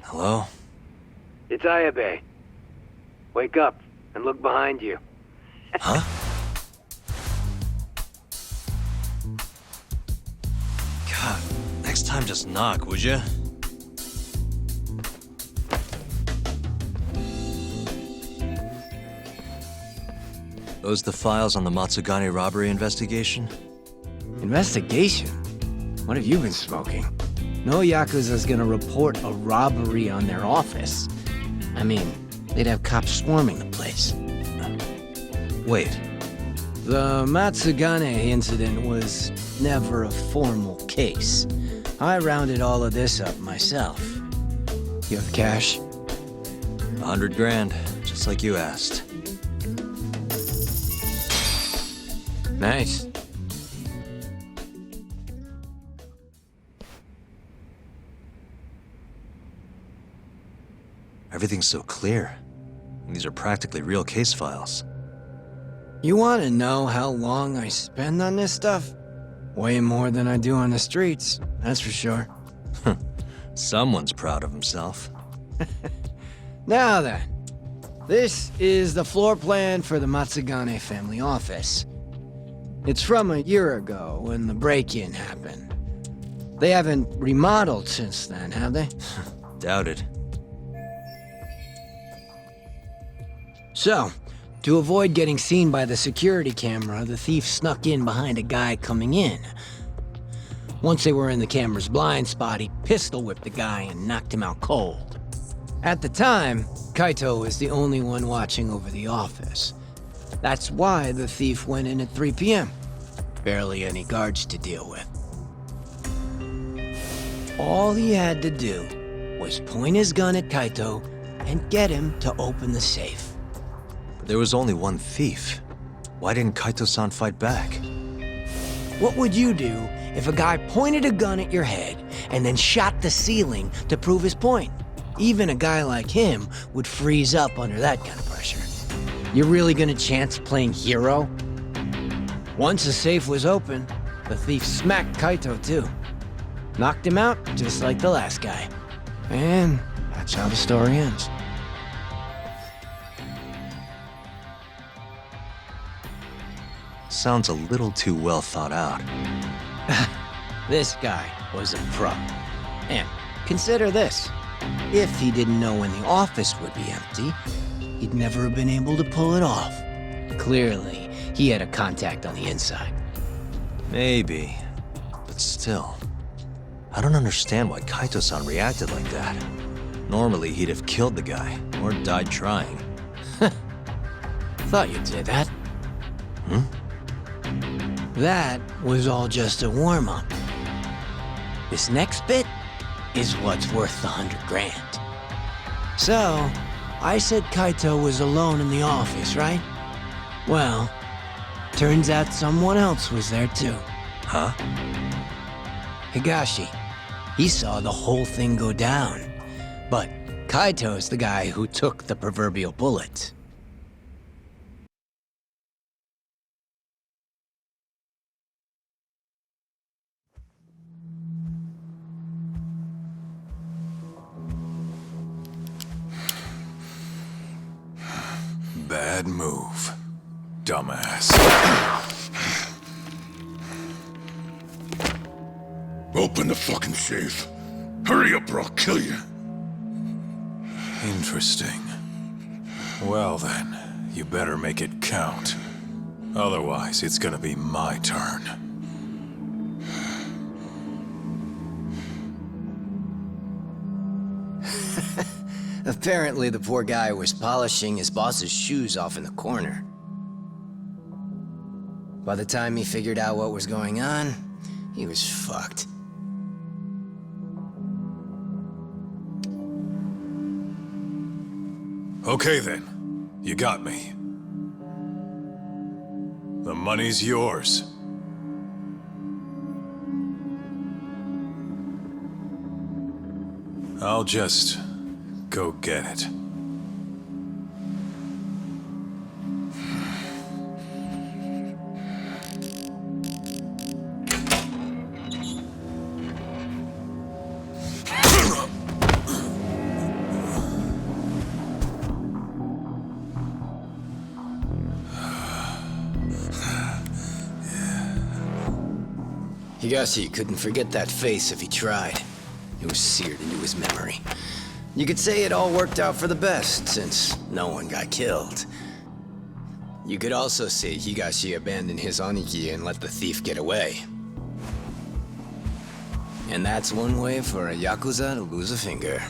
Hello? It's Ayabe. Wake up and look behind you. Huh? God, next time just knock, would you? Those the files on the Matsugane robbery investigation? Investigation? What have you been smoking? No Yakuza's gonna report a robbery on their office. I mean, they'd have cops swarming the place. Wait, The Matsugane incident was never a formal case. I rounded all of this up myself. You have the cash? 100 grand, just like you asked. Nice. Everything's so clear. These are practically real case files. You want to know how long I spend on this stuff? Way more than I do on the streets, that's for sure. Someone's proud of himself. Now then, this is the floor plan for the Matsugane family office. It's from a year ago when the break-in happened. They haven't remodeled since then, have they? Doubted. So, to avoid getting seen by the security camera, the thief snuck in behind a guy coming in. Once they were in the camera's blind spot, he pistol-whipped the guy and knocked him out cold. At the time, Kaito was the only one watching over the office. That's why the thief went in at 3 p.m. Barely any guards to deal with. All he had to do was point his gun at Kaito and get him to open the safe. But there was only one thief. Why didn't Kaito-san fight back? What would you do if a guy pointed a gun at your head and then shot the ceiling to prove his point? Even a guy like him would freeze up under that kind of pressure. You're really gonna chance playing hero? Once the safe was open, the thief smacked Kaito too. Knocked him out just like the last guy. And that's how the story ends. Sounds a little too well thought out. This guy was a pro. And consider this. If he didn't know when the office would be empty, he'd never have been able to pull it off. Clearly, he had a contact on the inside. Maybe. But still. I don't understand why Kaito-san reacted like that. Normally, he'd have killed the guy, or died trying. Thought you'd say that. Hmm? That was all just a warm-up. This next bit is what's worth the 100 grand. So, I said Kaito was alone in the office, right? Well, turns out someone else was there too. Huh? Higashi. He saw the whole thing go down. But Kaito's the guy who took the proverbial bullet. Bad move, dumbass. Open the fucking safe. Hurry up or I'll kill you. Interesting. Well then, you better make it count. Otherwise, it's gonna be my turn. Apparently the poor guy was polishing his boss's shoes off in the corner. By the time he figured out what was going on, he was fucked. Okay then, you got me. The money's yours. I'll just go get it. Higashi couldn't forget that face if he tried. It was seared into his memory. You could say it all worked out for the best, since no one got killed. You could also say Higashi abandoned his Aniki and let the thief get away. And that's one way for a Yakuza to lose a finger.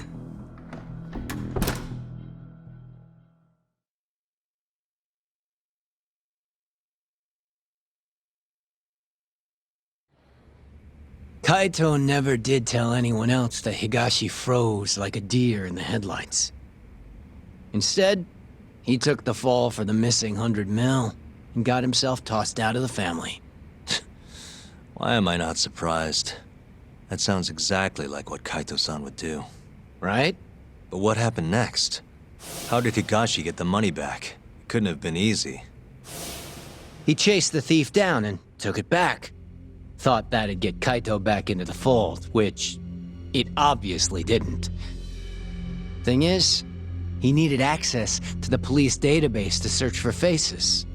Kaito never did tell anyone else that Higashi froze like a deer in the headlights. Instead, he took the fall for the missing 100 mil and got himself tossed out of the family. Why am I not surprised? That sounds exactly like what Kaito-san would do. Right? But what happened next? How did Higashi get the money back? It couldn't have been easy. He chased the thief down and took it back. Thought that'd get Kaito back into the fold, which it obviously didn't. Thing is, he needed access to the police database to search for faces.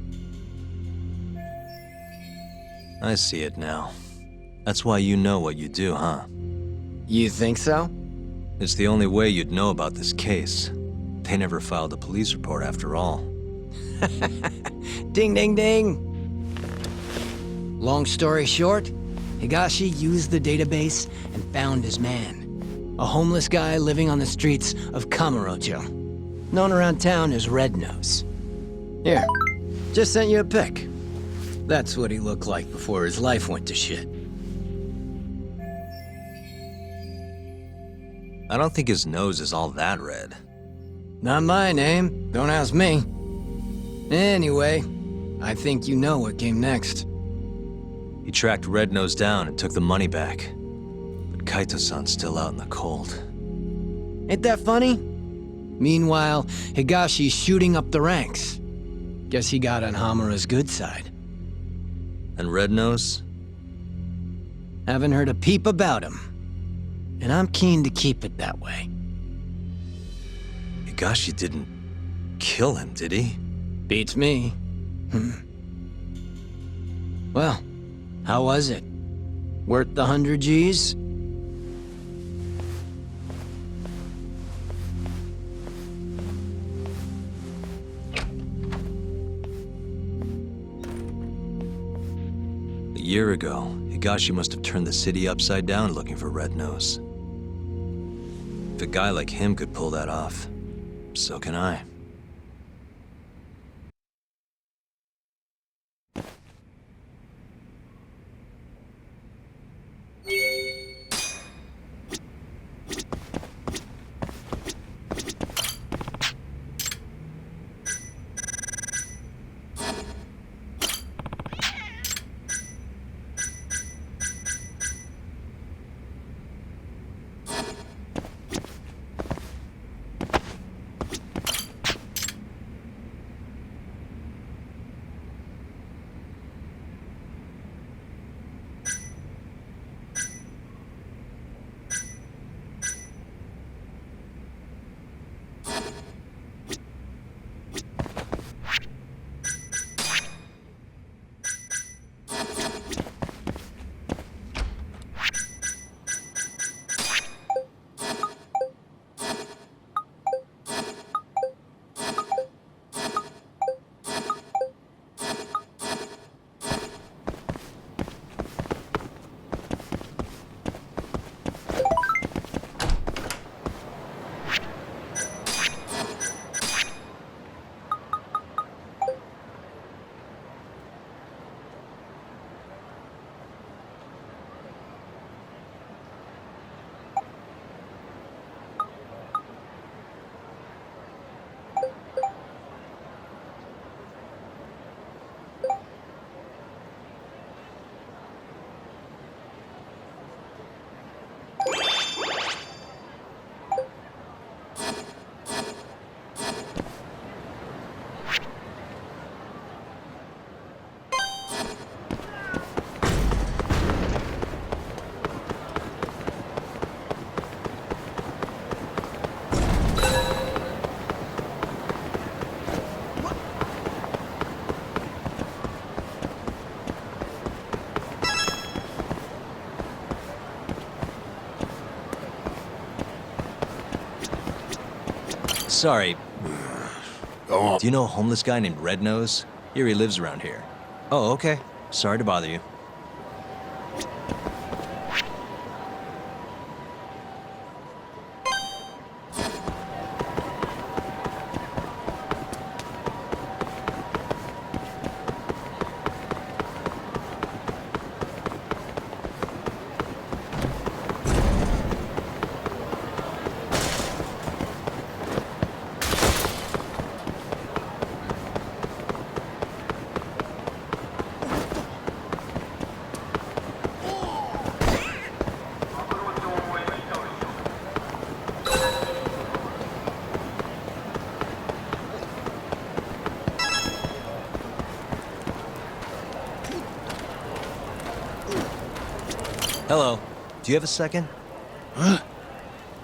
I see it now. That's why you know what you do, huh? You think so? It's the only way you'd know about this case. They never filed a police report after all. Ding, ding, ding! Long story short, Higashi used the database and found his man. A homeless guy living on the streets of Kamurocho, known around town as Red Nose. Here, just sent you a pic. That's what he looked like before his life went to shit. I don't think his nose is all that red. Not my name, don't ask me. Anyway, I think you know what came next. He tracked Red Nose down and took the money back. But Kaito-san's still out in the cold. Ain't that funny? Meanwhile, Higashi's shooting up the ranks. Guess he got on Hamura's good side. And Red Nose? Haven't heard a peep about him. And I'm keen to keep it that way. Higashi didn't kill him, did he? Beats me. Well, how was it? Worth the 100 G's? A year ago, Higashi must have turned the city upside down looking for Red Nose. If a guy like him could pull that off, so can I. Sorry, Go on. do you know a homeless guy named Red Nose? Here he lives around here. Oh, okay. Sorry to bother you. Hello. Do you have a second? Huh?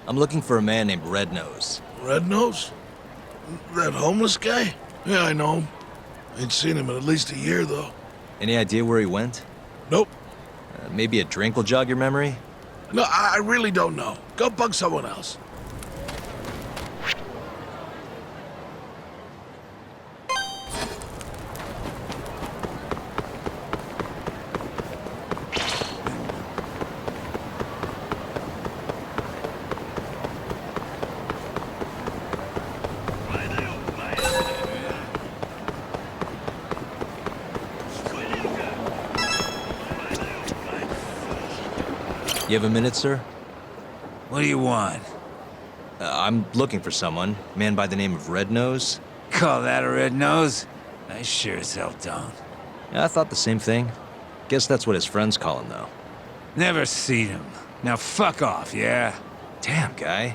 I'm looking for a man named Red Nose. Red Nose? That homeless guy? Yeah, I know him. Ain't seen him in at least a year, though. Any idea where he went? Nope. Maybe a drink will jog your memory? No, I really don't know. Go bug someone else. You have a minute, sir? What do you want? I'm looking for someone. Man by the name of Red Nose. Call that a red nose? I sure as hell don't. Yeah, I thought the same thing. Guess that's what his friends call him, though. Never seen him. Now fuck off, yeah? Damn, guy.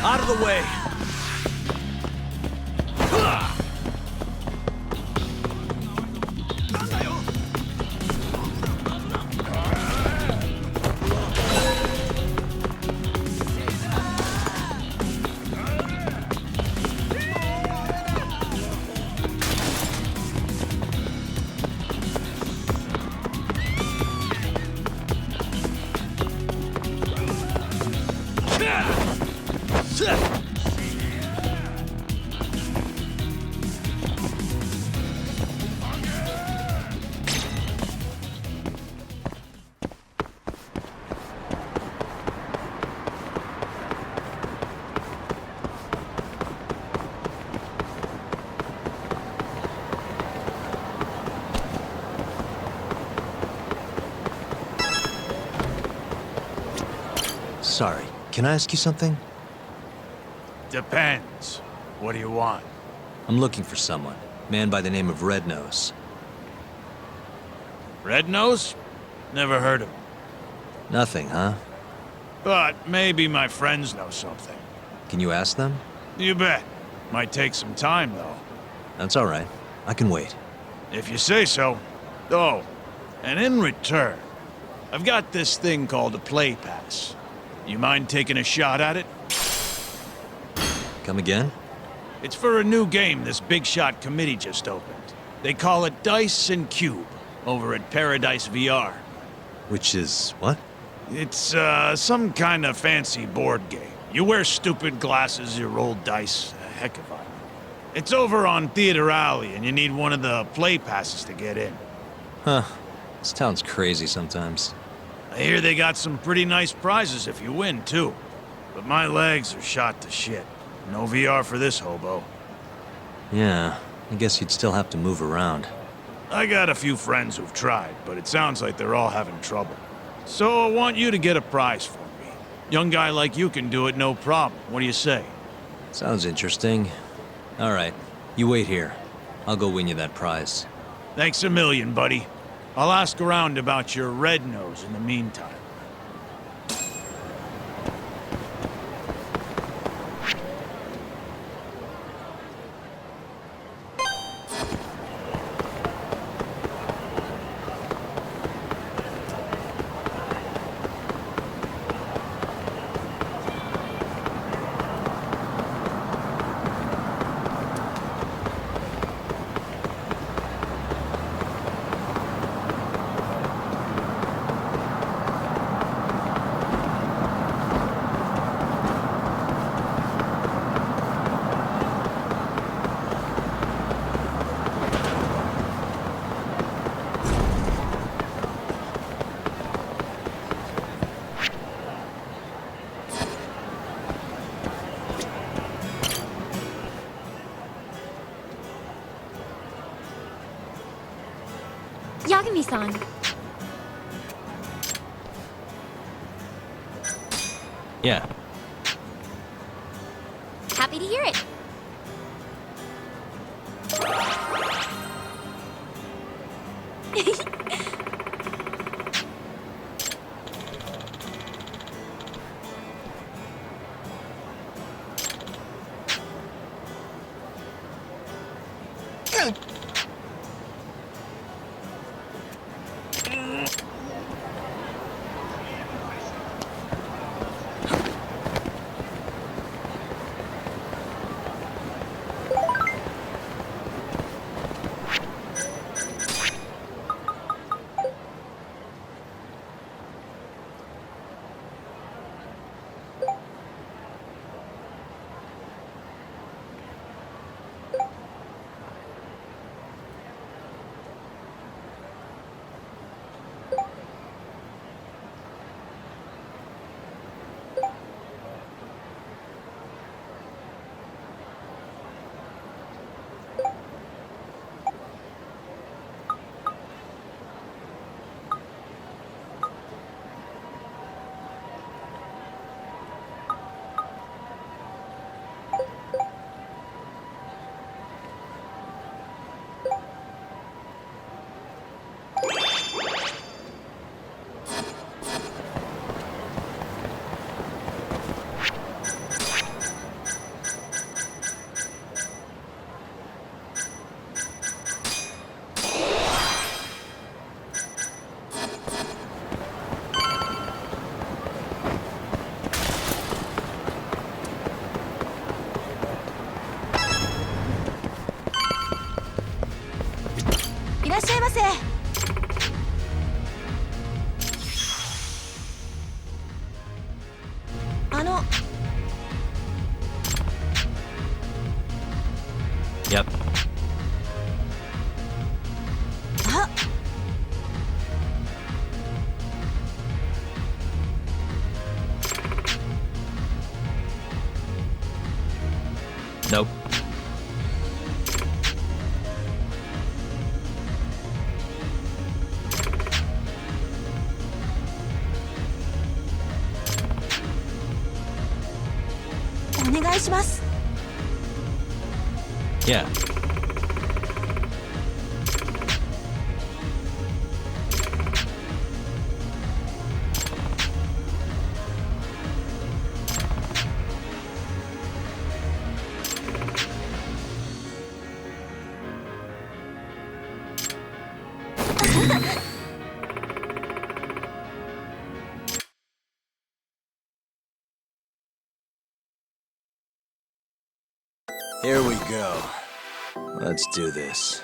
Out of the way! Sorry, can I ask you something? Depends. What do you want? I'm looking for someone. Man by the name of Red Nose. Red nose? Never heard of him. Nothing, huh? But maybe my friends know something. Can you ask them? You bet. Might take some time, though. That's all right. I can wait. If you say so. Oh, and in return, I've got this thing called a play pass. You mind taking a shot at it? Come again? It's for a new game this Big Shot committee just opened. They call it Dice and Cube, over at Paradise VR. Which is what? It's, some kind of fancy board game. You wear stupid glasses, you roll dice, a heck of it. It's over on Theater Alley, and you need one of the play passes to get in. Huh. This town's crazy sometimes. I hear they got some pretty nice prizes if you win, too. But my legs are shot to shit. No VR for this hobo. Yeah, I guess you'd still have to move around. I got a few friends who've tried, but it sounds like they're all having trouble. So I want you to get a prize for me. Young guy like you can do it, no problem. What do you say? Sounds interesting. All right, you wait here. I'll go win you that prize. Thanks a million, buddy. I'll ask around about your red nose in the meantime. Yagami-san. Yeah. Happy to hear it. Yep. Nope. Yeah. Here we go. Let's do this.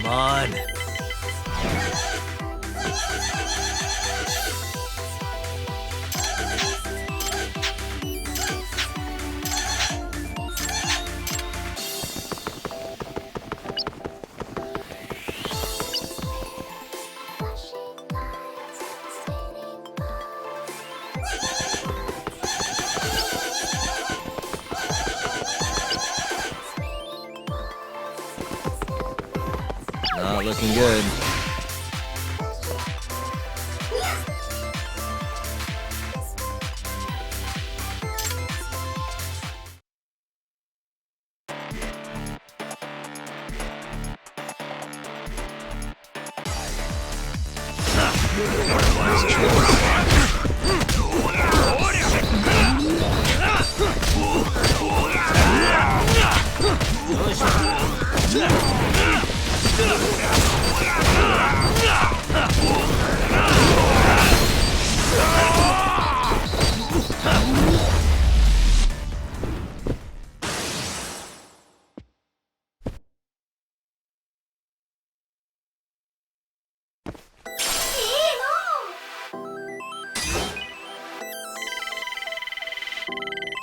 Come on. looking good.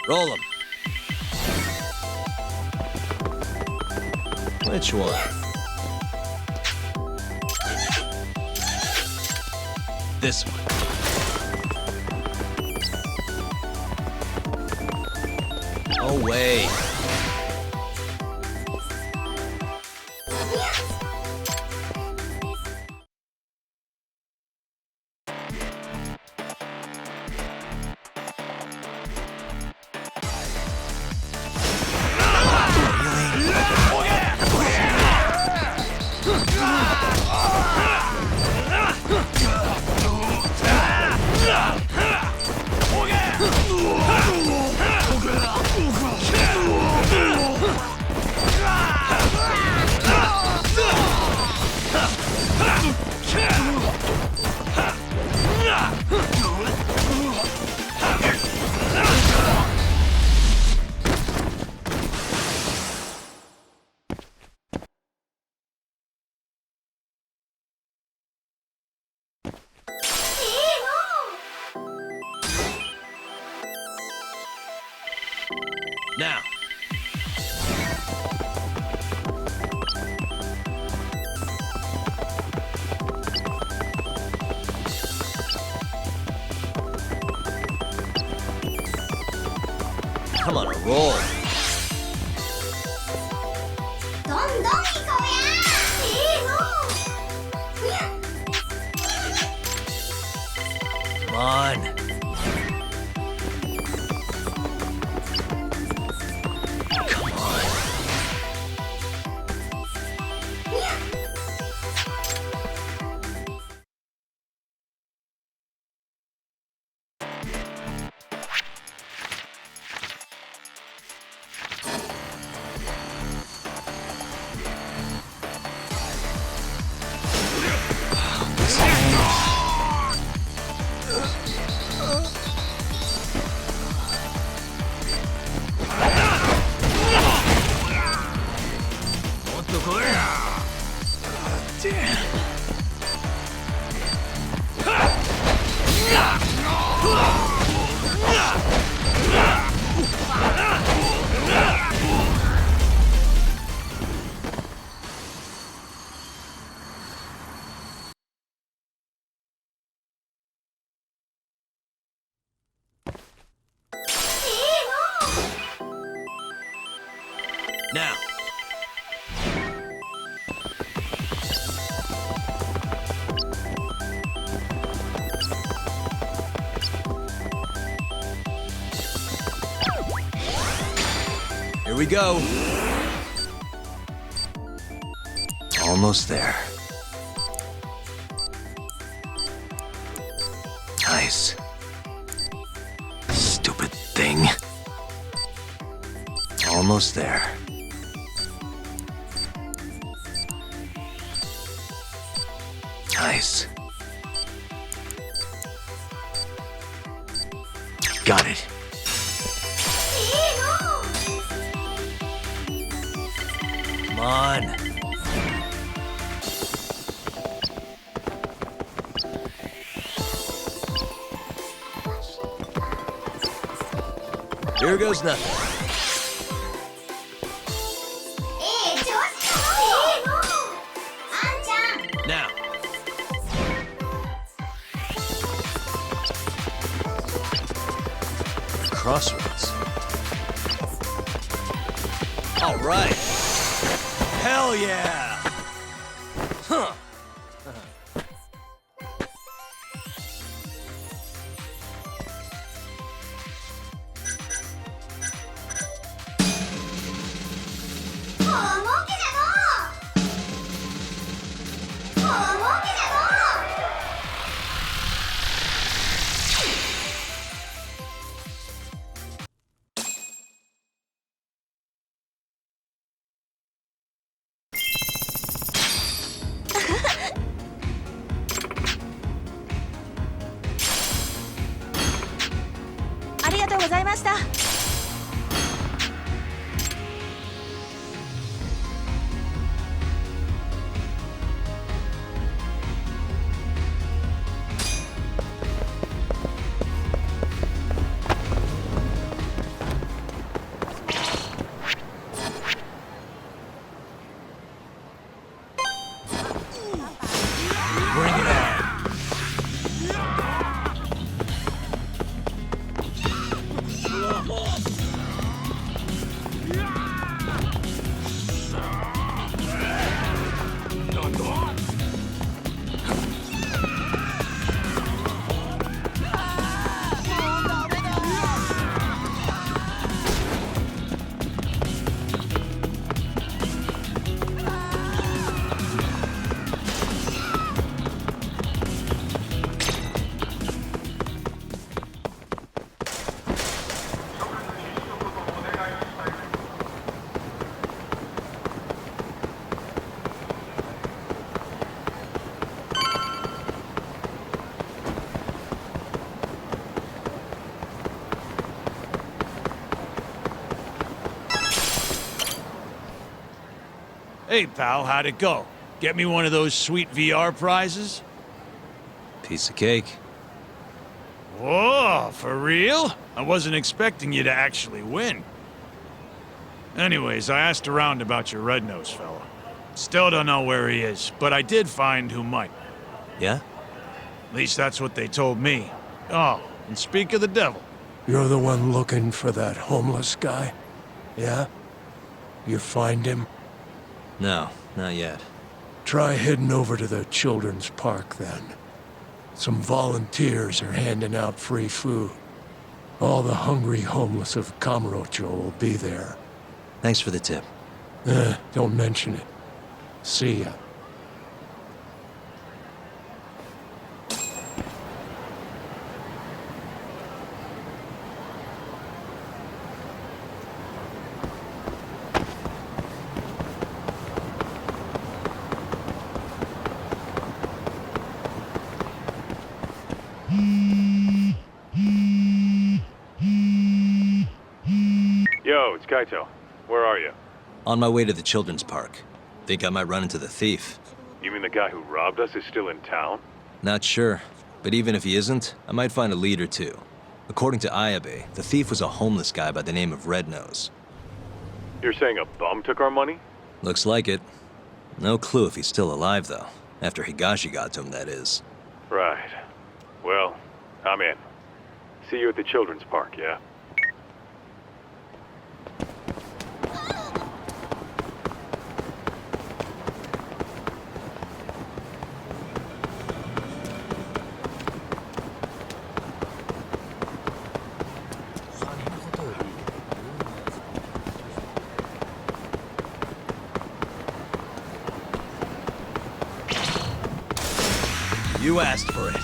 Roll 'em. Which one? This one. Oh, wait. Now. Come on, a roll. どんどん行こうや。Come on. Now. Here we go. Almost there. Nice. Stupid thing. Almost there. Nice. Got it. Come on. Here goes nothing. Now. Crossroads. All right. Hell yeah. Huh. ございました。Hey, pal, how'd it go? Get me one of those sweet VR prizes? Piece of cake. Whoa, for real? I wasn't expecting you to actually win. Anyways, I asked around about your red-nosed fella. Still don't know where he is, but I did find who might. Yeah? At least that's what they told me. Oh, and speak of the devil. You're the one looking for that homeless guy? Yeah? You find him? No, not yet. Try heading over to the children's park then. Some volunteers are handing out free food. All the hungry homeless of Kamurocho will be there. Thanks for the tip. Don't mention it. See ya. Yo, it's Kaito. Where are you? On my way to the children's park. Think I might run into the thief. You mean the guy who robbed us is still in town? Not sure, but even if he isn't, I might find a lead or two. According to Ayabe, the thief was a homeless guy by the name of Red Nose. You're saying a bum took our money? Looks like it. No clue if he's still alive, though. After Higashi got to him, that is. Right. Well, I'm in. See you at the children's park, yeah? You asked for it.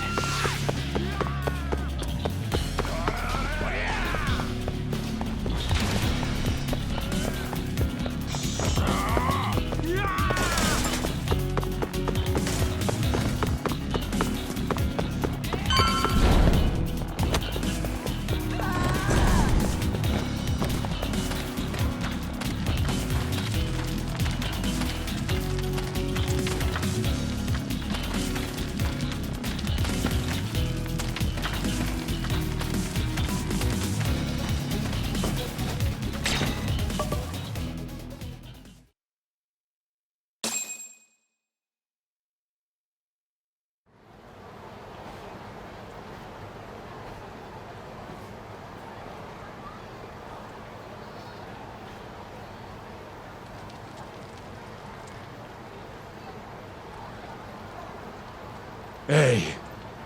Hey,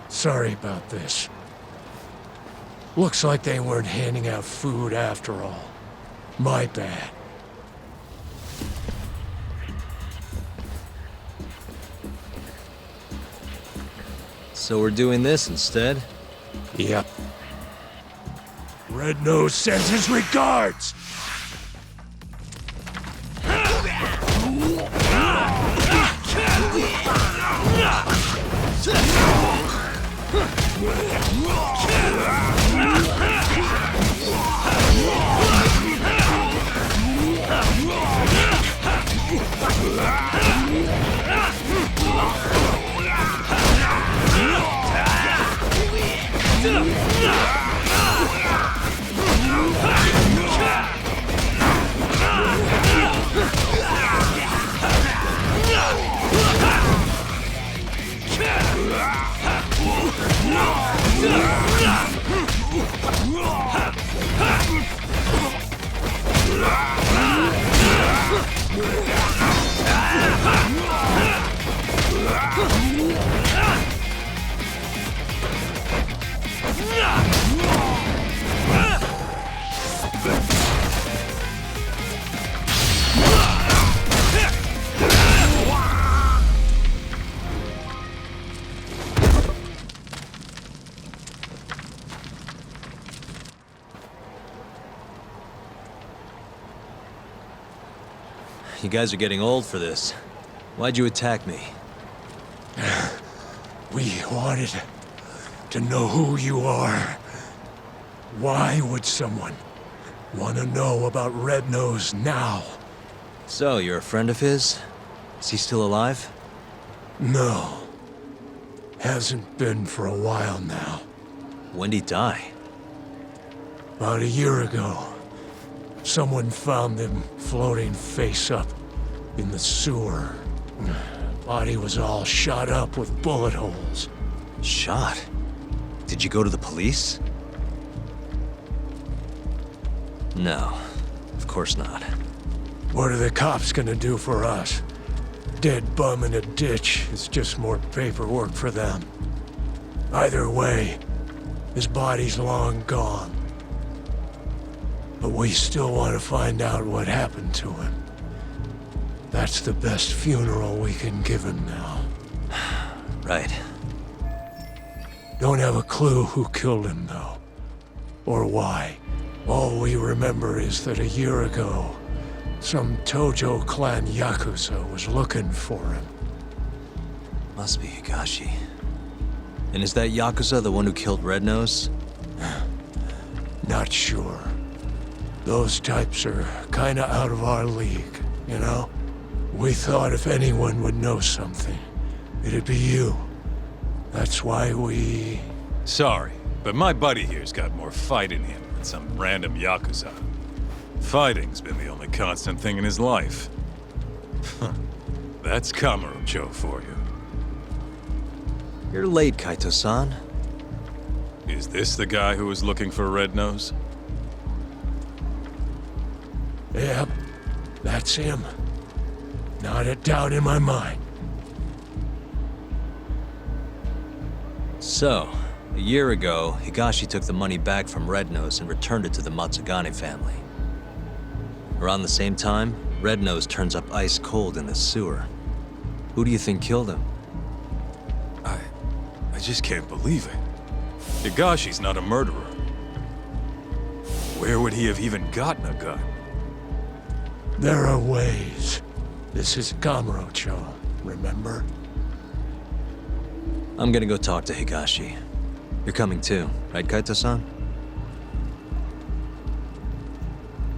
sorry about this. Looks like they weren't handing out food after all. My bad. So we're doing this instead? Yep. Red Nose sends his regards! You guys are getting old for this. Why'd you attack me? We wanted to know who you are. Why would someone want to know about Red Nose now? So, you're a friend of his? Is he still alive? No. Hasn't been for a while now. When'd he die? About a year ago, someone found him floating face up in the sewer. Body was all shot up with bullet holes. Shot? Did you go to the police? No, of course not. What are the cops gonna do for us? Dead bum in a ditch is just more paperwork for them. Either way, his body's long gone. But we still want to find out what happened to him. That's the best funeral we can give him now. Right. Don't have a clue who killed him, though. Or why. All we remember is that a year ago, some Tojo clan Yakuza was looking for him. Must be Higashi. And is that Yakuza the one who killed Red Nose? Not sure. Those types are kinda out of our league, you know? We thought if anyone would know something, it'd be you. That's why we... Sorry, but my buddy here's got more fight in him than some random Yakuza. Fighting's been the only constant thing in his life. That's Kamurocho for you. You're late, Kaito-san. Is this the guy who was looking for Red Nose? Yep, that's him. Not a doubt in my mind. So, a year ago, Higashi took the money back from Red Nose and returned it to the Matsugane family. Around the same time, Red Nose turns up ice cold in the sewer. Who do you think killed him? I just can't believe it. Higashi's not a murderer. Where would he have even gotten a gun? There are ways. This is Kamurocho, remember? I'm gonna go talk to Higashi. You're coming too, right, Kaito-san?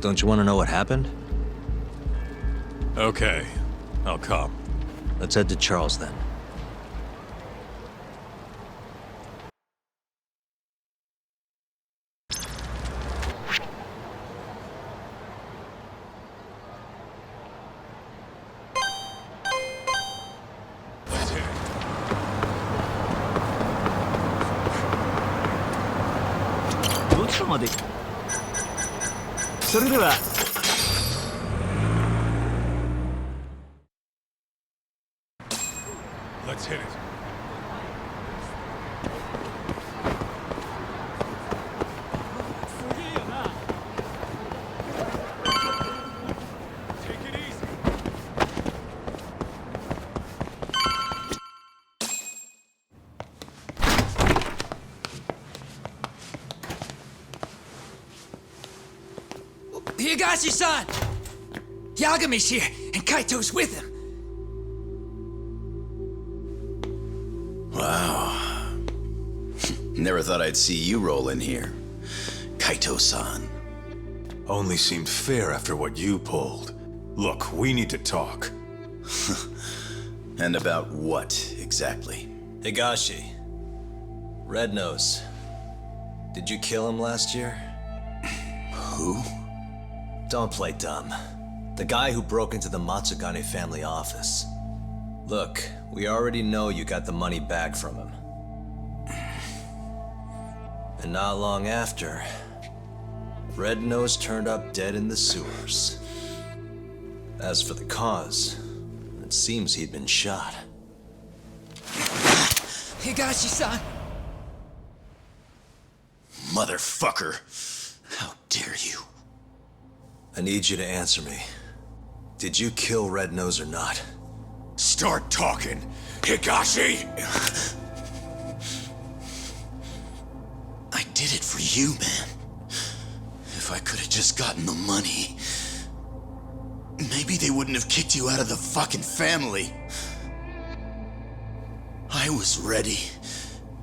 Don't you want to know what happened? Okay, I'll come. Let's head to Charles then. Let's hit it. どちらまでそれでは Let's hit it. Take it easy. Higashi-san! Yagami's here, and Kaito's with him. Wow. Never thought I'd see you roll in here. Kaito-san. Only seemed fair after what you pulled. Look, we need to talk. And about what, exactly? Higashi. Red Nose. Did you kill him last year? Who? Don't play dumb. The guy who broke into the Matsugane family office. Look, we already know you got the money back from him. And not long after, Red Nose turned up dead in the sewers. As for the cause, it seems he'd been shot. Higashi-san! motherfucker. How dare you? I need you to answer me. Did you kill Red Nose or not? Start talking, Higashi! I did it for you, man. If I could have just gotten the money, maybe they wouldn't have kicked you out of the fucking family. I was ready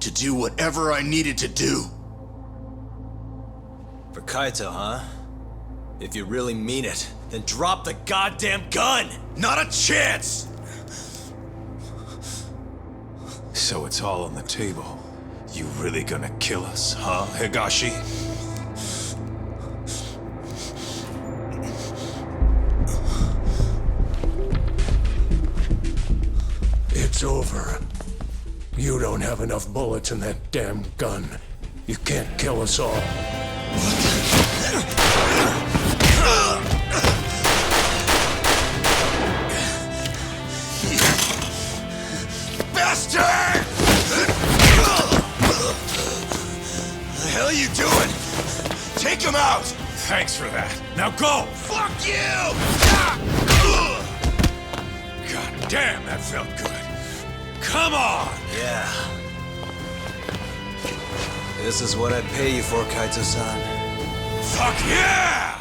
to do whatever I needed to do. For Kaito, huh? If you really mean it, then drop the goddamn gun! Not a chance! So it's all on the table. You really gonna kill us, huh, Higashi? It's over. You don't have enough bullets in that damn gun. You can't kill us all. Bastard! The hell are you doing? Take him out! Thanks for that. Now go! Fuck you! God damn, that felt good. Come on! Yeah. This is what I pay you for, Kaito-san. Fuck yeah!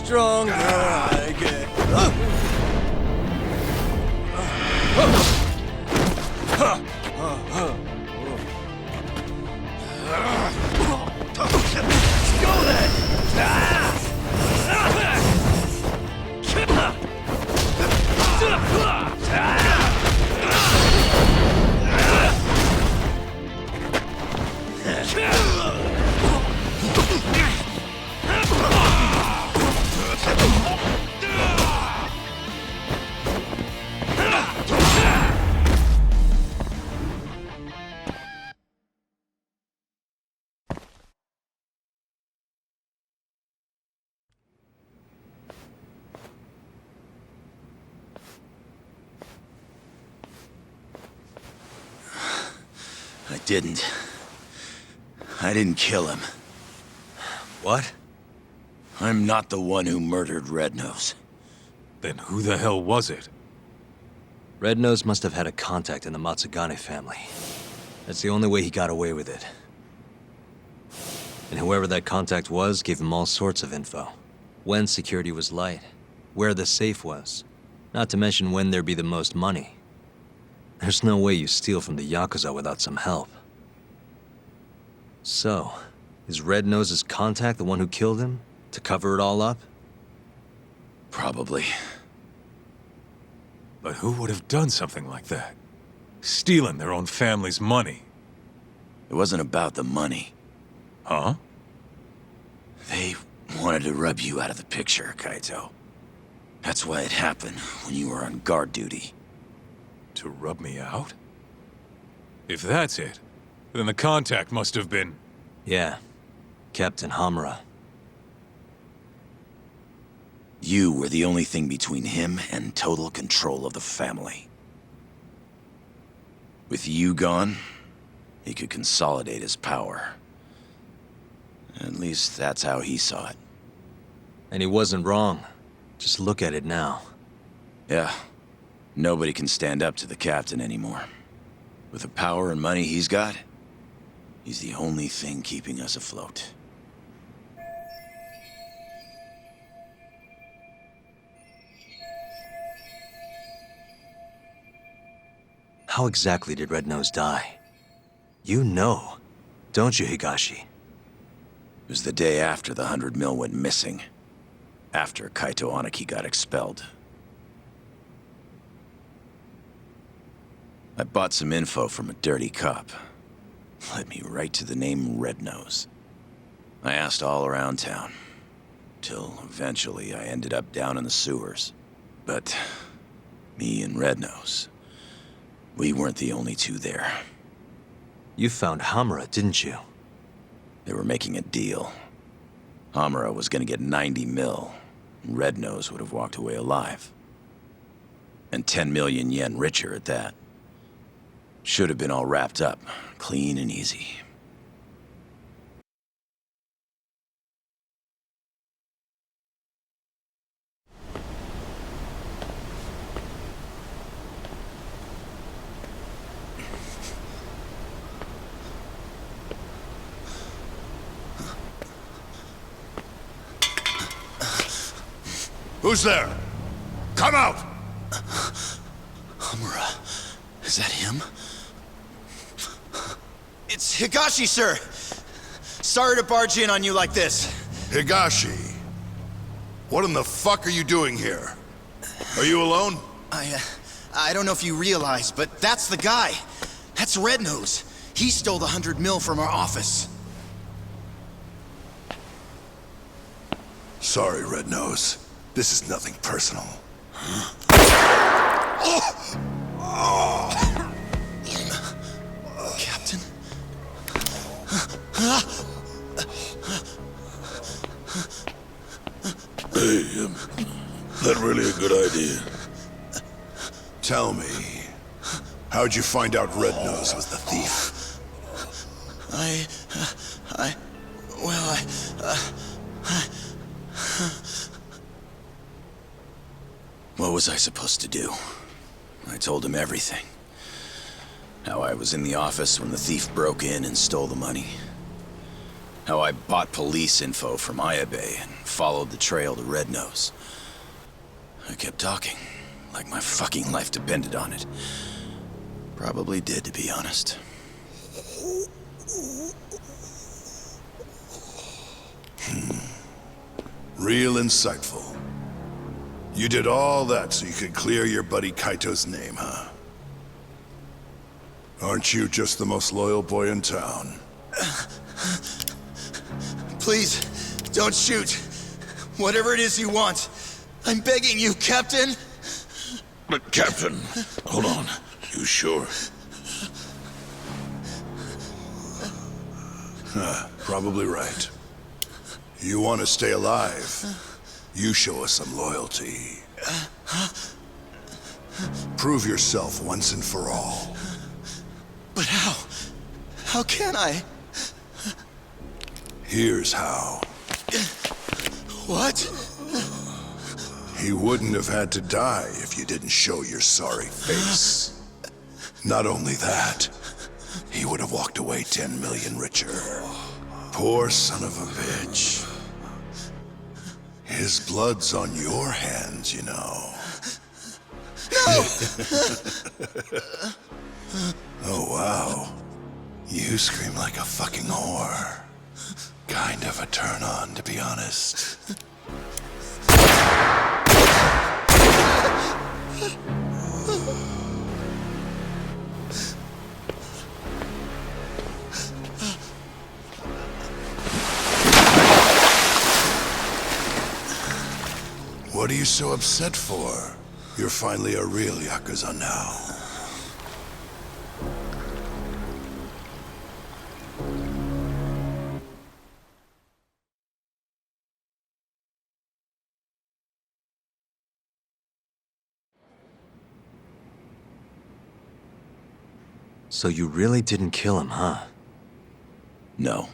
stronger I get. Go then! I didn't. I didn't kill him. What? I'm not the one who murdered Red Nose. Then who the hell was it? Red Nose must have had a contact in the Matsugane family. That's the only way he got away with it. And whoever that contact was gave him all sorts of info. When security was light, where the safe was, not to mention when there'd be the most money. There's no way you steal from the Yakuza without some help. So, is Red Nose's contact the one who killed him? To cover it all up? Probably. But who would have done something like that? Stealing their own family's money. It wasn't about the money. Huh? They wanted to rub you out of the picture, Kaito. That's why it happened when you were on guard duty. To rub me out? If that's it, then the contact must have been... Yeah. Captain Hamura. You were the only thing between him and total control of the family. With you gone, he could consolidate his power. At least that's how he saw it. And he wasn't wrong. Just look at it now. Yeah. Nobody can stand up to the captain anymore. With the power and money he's got, he's the only thing keeping us afloat. How exactly did Red Nose die? You know, don't you, Higashi? It was the day after the 100 mil went missing. After Kaito Aniki got expelled. I bought some info from a dirty cop. Led me right to the name Red Nose. I asked all around town. Till eventually I ended up down in the sewers. But me and Red Nose, we weren't the only two there. You found Hamura, didn't you? They were making a deal. Hamura was gonna get 90 mil. Red Nose would have walked away alive. And 10 million yen richer at that. Should have been all wrapped up, clean and easy. Who's there? Come out! Hamura, is that him? It's Higashi, sir! Sorry to barge in on you like this. Higashi, what in the fuck are you doing here? Are you alone? I don't know if you realize, but that's the guy. That's Red Nose. He stole the 100 mil from our office. Sorry, Red Nose. This is nothing personal. Captain? Hey, that really a good idea? Tell me, how'd you find out Red Nose was the thief? What was I supposed to do? I told him everything. How I was in the office when the thief broke in and stole the money. How I bought police info from Ayabe and followed the trail to Red Nose. I kept talking, like my fucking life depended on it. Probably did, to be honest. Real insightful. You did all that so you could clear your buddy Kaito's name, huh? Aren't you just the most loyal boy in town? Please, don't shoot. Whatever it is you want. I'm begging you, Captain. But Captain, hold on. You sure? Probably right. You want to stay alive? You show us some loyalty. Prove yourself once and for all. But how? How can I? Here's how. What? He wouldn't have had to die if you didn't show your sorry face. Not only that, he would have walked away 10 million richer. Poor son of a bitch. His blood's on your hands, you know. No! Oh, wow. You scream like a fucking whore. Kind of a turn on, to be honest. What are you so upset for? You're finally a real Yakuza now. So you really didn't kill him, huh? No.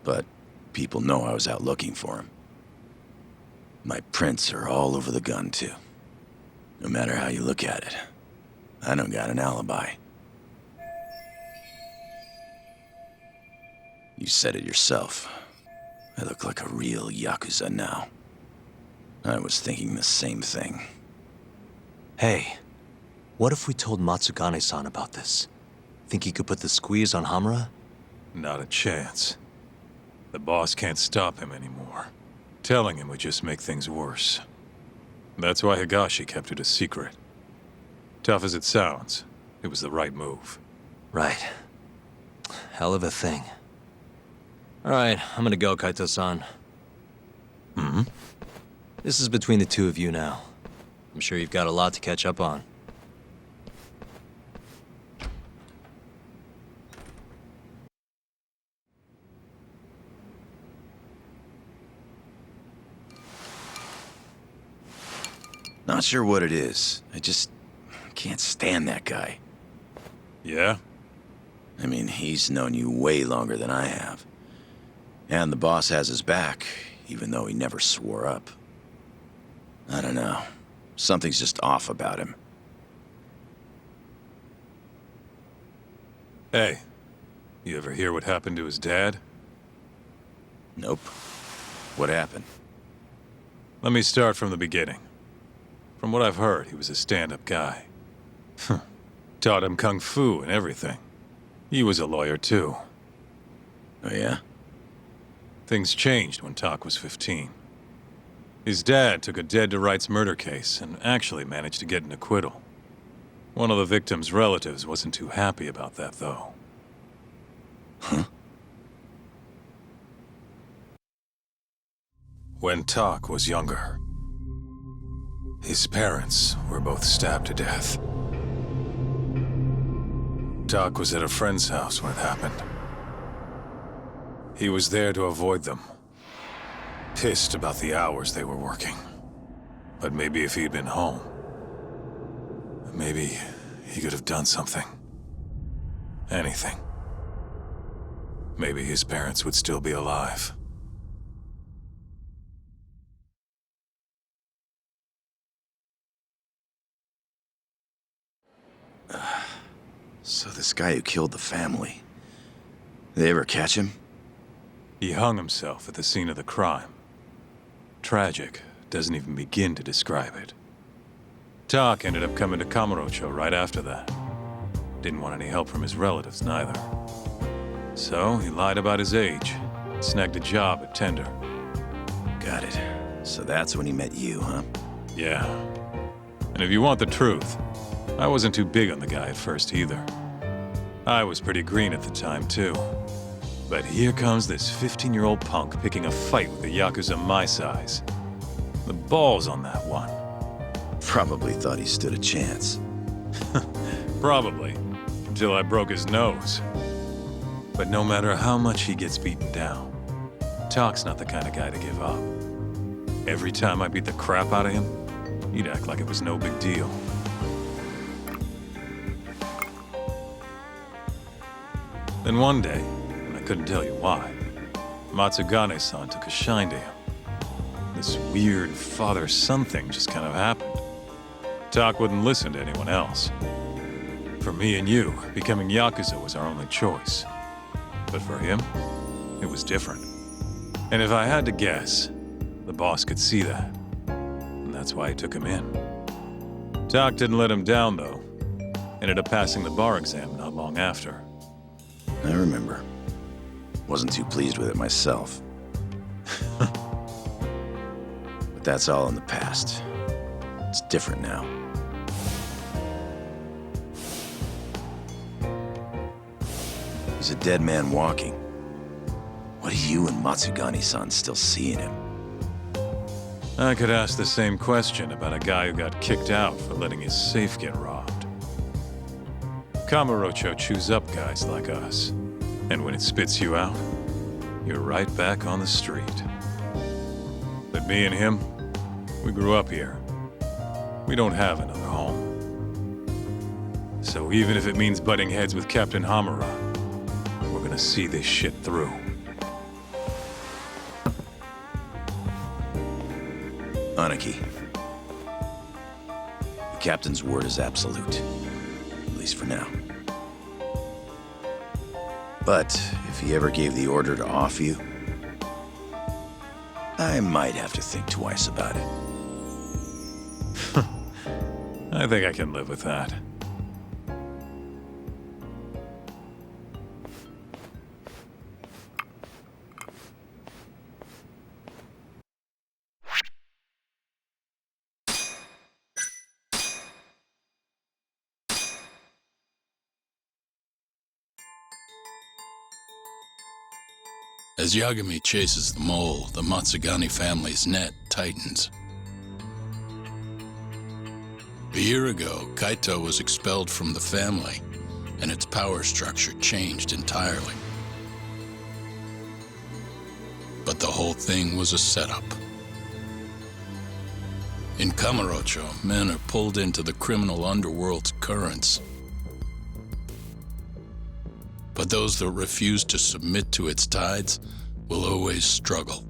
But people know I was out looking for him. My prints are all over the gun, too. No matter how you look at it, I don't got an alibi. You said it yourself. I look like a real Yakuza now. I was thinking the same thing. Hey, what if we told Matsugane-san about this? Think he could put the squeeze on Hamura? Not a chance. The boss can't stop him anymore. Telling him would just make things worse. That's why Higashi kept it a secret. Tough as it sounds, it was the right move. Right. Hell of a thing. Alright, I'm gonna go, Kaito-san. Mm-hmm. This is between the two of you now. I'm sure you've got a lot to catch up on. Not sure what it is. I just can't stand that guy. Yeah? I mean, he's known you way longer than I have. And the boss has his back, even though he never swore up. I don't know. Something's just off about him. Hey, you ever hear what happened to his dad? Nope. What happened? Let me start from the beginning. From what I've heard, he was a stand-up guy. Taught him kung fu and everything. He was a lawyer, too. Oh, yeah? Things changed when Tak was 15. His dad took a dead-to-rights murder case and actually managed to get an acquittal. One of the victim's relatives wasn't too happy about that, though. Huh? When Tak was younger, his parents were both stabbed to death. Tak was at a friend's house when it happened. He was there to avoid them. Pissed about the hours they were working. But maybe if he'd been home, maybe he could have done something. Anything. Maybe his parents would still be alive. So this guy who killed the family, they ever catch him? He hung himself at the scene of the crime. Tragic doesn't even begin to describe it. Tak ended up coming to Kamurocho right after that. Didn't want any help from his relatives, neither. So he lied about his age, snagged a job at Tender. Got it. So that's when he met you, huh? Yeah. And if you want the truth, I wasn't too big on the guy at first either. I was pretty green at the time, too. But here comes this 15-year-old punk picking a fight with a Yakuza my size. The balls on that one. Probably thought he stood a chance. Probably. Until I broke his nose. But no matter how much he gets beaten down, Tak's not the kind of guy to give up. Every time I beat the crap out of him, he'd act like it was no big deal. Then one day, and I couldn't tell you why, Matsugane-san took a shine to him. This weird father-son thing just kind of happened. Tak wouldn't listen to anyone else. For me and you, becoming Yakuza was our only choice. But for him, it was different. And if I had to guess, the boss could see that. And that's why he took him in. Tak didn't let him down, though. Ended up passing the bar exam not long after. I remember. Wasn't too pleased with it myself. But that's all in the past. It's different now. He's a dead man walking. What do you and Matsugane-san still see in him? I could ask the same question about a guy who got kicked out for letting his safe get robbed. Kamurocho chews up guys like us. And when it spits you out, you're right back on the street. But me and him, we grew up here. We don't have another home. So even if it means butting heads with Captain Hamura, we're gonna see this shit through. Aniki. The captain's word is absolute. At least for now. But if he ever gave the order to off you, I might have to think twice about it. I think I can live with that. As Yagami chases the mole, the Matsugane family's net tightens. A year ago, Kaito was expelled from the family, and its power structure changed entirely. But the whole thing was a setup. In Kamurocho, men are pulled into the criminal underworld's currents. But those that refuse to submit to its tides will always struggle.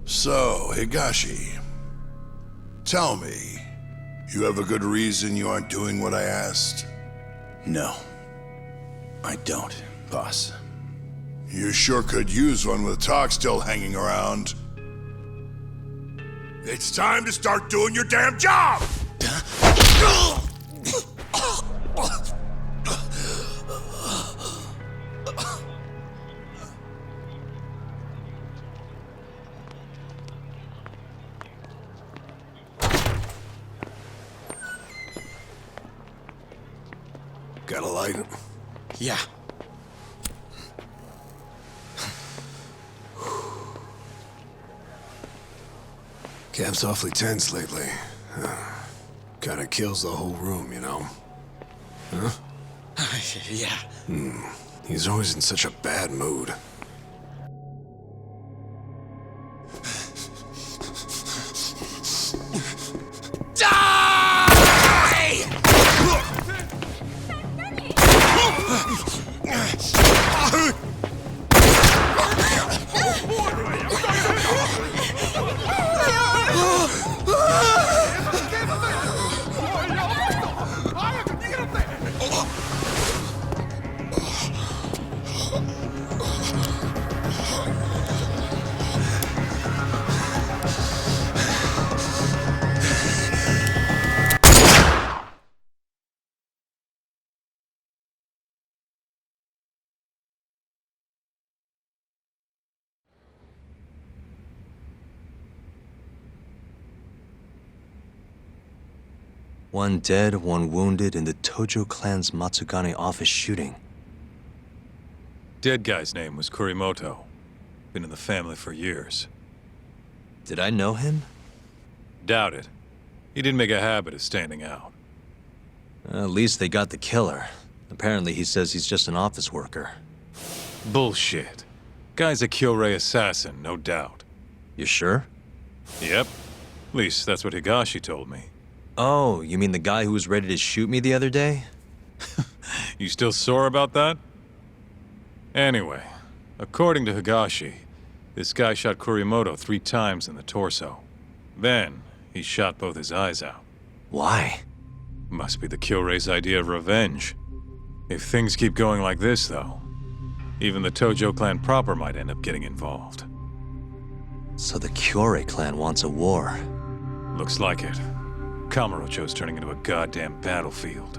So, Higashi, tell me, you have a good reason you aren't doing what I asked? No, I don't, boss. You sure could use one with Tak still hanging around. It's time to start doing your damn job! Got a light? Yeah. Cap's awfully tense lately. Kinda kills the whole room, you know? Huh? Yeah. He's always in such a bad mood. One dead, one wounded in the Tojo clan's Matsugane office shooting. dead guy's name was Kurimoto. Been in the family for years. Did I know him? Doubt it. He didn't make a habit of standing out. At least they got the killer. Apparently he says he's just an office worker. Bullshit. Guy's a Kyorei assassin, no doubt. You sure? Yep. At least that's what Higashi told me. Oh, you mean the guy who was ready to shoot me the other day? You still sore about that? Anyway, according to Higashi, this guy shot Kurimoto 3 times in the torso. Then, he shot both his eyes out. Why? Must be the Kyorei's idea of revenge. If things keep going like this, though, even the Tojo clan proper might end up getting involved. So the Kyorei clan wants a war. Looks like it. Kamurocho's turning into a goddamn battlefield.